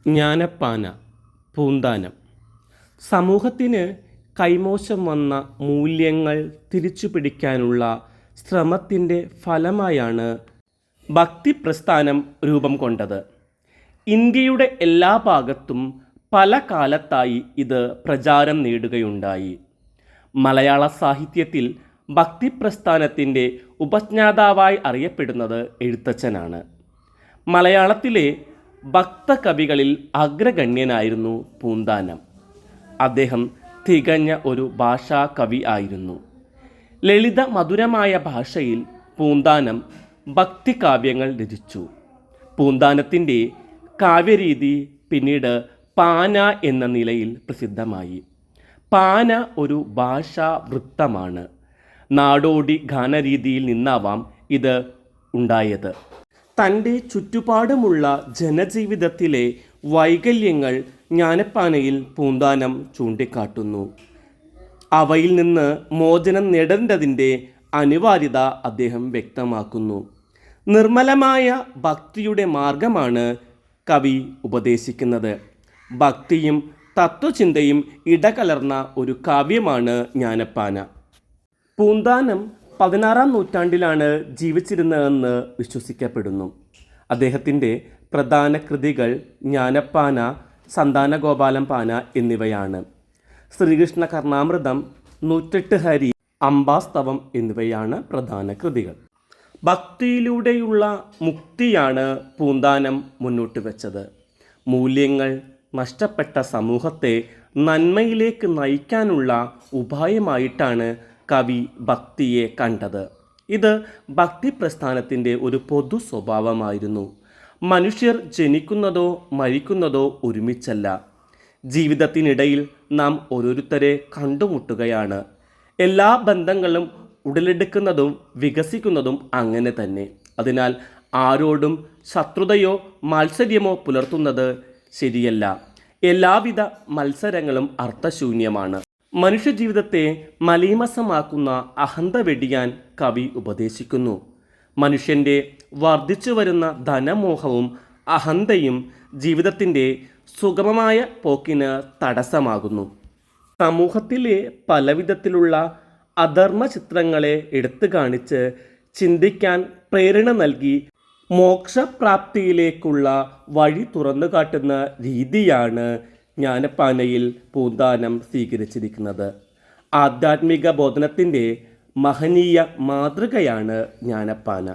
ജ്ഞാനപ്പാന പൂന്താനം. സമൂഹത്തിന് കൈമോശം വന്ന മൂല്യങ്ങൾ തിരിച്ചുപിടിക്കാനുള്ള ശ്രമത്തിൻ്റെ ഫലമായാണ് ഭക്തിപ്രസ്ഥാനം രൂപം കൊണ്ടത്. ഇന്ത്യയുടെ എല്ലാ ഭാഗത്തും പല കാലത്തായി ഇത് പ്രചാരം നേടുകയുണ്ടായി. മലയാള സാഹിത്യത്തിൽ ഭക്തിപ്രസ്ഥാനത്തിൻ്റെ ഉപജ്ഞാതാവായി അറിയപ്പെടുന്നത് എഴുത്തച്ഛനാണ്. മലയാളത്തിലെ ഭക്തകവികളിൽ അഗ്രഗണ്യനായിരുന്നു പൂന്താനം. അദ്ദേഹം തികഞ്ഞ ഒരു ഭാഷാ കവി ആയിരുന്നു. ലളിത മധുരമായ ഭാഷയിൽ പൂന്താനം ഭക്തികാവ്യങ്ങൾ രചിച്ചു. പൂന്താനത്തിൻ്റെ കാവ്യരീതി പിന്നീട് പാന എന്ന നിലയിൽ പ്രസിദ്ധമായി. പാന ഒരു ഭാഷാ വൃത്തമാണ്. നാടോടി ഗാനരീതിയിൽ നിന്നാവാം ഇത് ഉണ്ടായത്. തൻ്റെ ചുറ്റുപാടുമുള്ള ജനജീവിതത്തിലെ വൈകല്യങ്ങൾ ജ്ഞാനപ്പാനയിൽ പൂന്താനം ചൂണ്ടിക്കാട്ടുന്നു. അവയിൽ നിന്ന് മോചനം നേടേണ്ടതിൻ്റെ അനിവാര്യത അദ്ദേഹം വ്യക്തമാക്കുന്നു. നിർമ്മലമായ ഭക്തിയുടെ മാർഗമാണ് കവി ഉപദേശിക്കുന്നത്. ഭക്തിയും തത്വചിന്തയും ഇടകലർന്ന ഒരു കാവ്യമാണ് ജ്ഞാനപ്പാന. പൂന്താനം 16-ാം നൂറ്റാണ്ടിലാണ് ജീവിച്ചിരുന്നതെന്ന് വിശ്വസിക്കപ്പെടുന്നു. അദ്ദേഹത്തിൻ്റെ പ്രധാന കൃതികൾ ജ്ഞാനപ്പാന, സന്താനഗോപാലം പാന എന്നിവയാണ്. ശ്രീകൃഷ്ണ കർണാമൃതം, 108 ഹരി, അംബാസ്തവം എന്നിവയാണ് പ്രധാന കൃതികൾ. ഭക്തിയിലൂടെയുള്ള മുക്തിയാണ് പൂന്താനം മുന്നോട്ട് വെച്ചത്. മൂല്യങ്ങൾ നഷ്ടപ്പെട്ട സമൂഹത്തെ നന്മയിലേക്ക് നയിക്കാനുള്ള ഉപായമായിട്ടാണ് കവി ഭക്തിയെ കണ്ടത്. ഇത് ഭക്തിപ്രസ്ഥാനത്തിൻ്റെ ഒരു പൊതു സ്വഭാവമായിരുന്നു. മനുഷ്യർ ജനിക്കുന്നതോ മരിക്കുന്നതോ ഒരുമിച്ചല്ല. ജീവിതത്തിനിടയിൽ നാം ഓരോരുത്തരെ കണ്ടുമുട്ടുകയാണ്. എല്ലാ ബന്ധങ്ങളും ഉടലെടുക്കുന്നതും വികസിക്കുന്നതും അങ്ങനെ തന്നെ. അതിനാൽ ആരോടും ശത്രുതയോ മാത്സര്യമോ പുലർത്തുന്നത് ശരിയല്ല. എല്ലാവിധ മത്സരങ്ങളും അർത്ഥശൂന്യമാണ്. മനുഷ്യജീവിതത്തെ മലീമസമാക്കുന്ന അഹന്ത വെടിയാൻ കവി ഉപദേശിക്കുന്നു. മനുഷ്യൻ്റെ വർദ്ധിച്ചു വരുന്ന ധനമോഹവും അഹന്തയും ജീവിതത്തിൻ്റെ സുഗമമായ പോക്കിന് തടസ്സമാകുന്നു. സമൂഹത്തിലെ പലവിധത്തിലുള്ള അധർമ്മ ചിത്രങ്ങളെ എടുത്തു കാണിച്ച് ചിന്തിക്കാൻ പ്രേരണ നൽകി മോക്ഷപ്രാപ്തിയിലേക്കുള്ള വഴി തുറന്നു കാട്ടുന്ന രീതിയാണ് ജ്ഞാനപ്പാനയിൽ പൂന്താനം സ്വീകരിച്ചിരിക്കുന്നത്. ആധ്യാത്മിക ബോധനത്തിൻ്റെ മഹനീയ മാതൃകയാണ് ജ്ഞാനപ്പാന.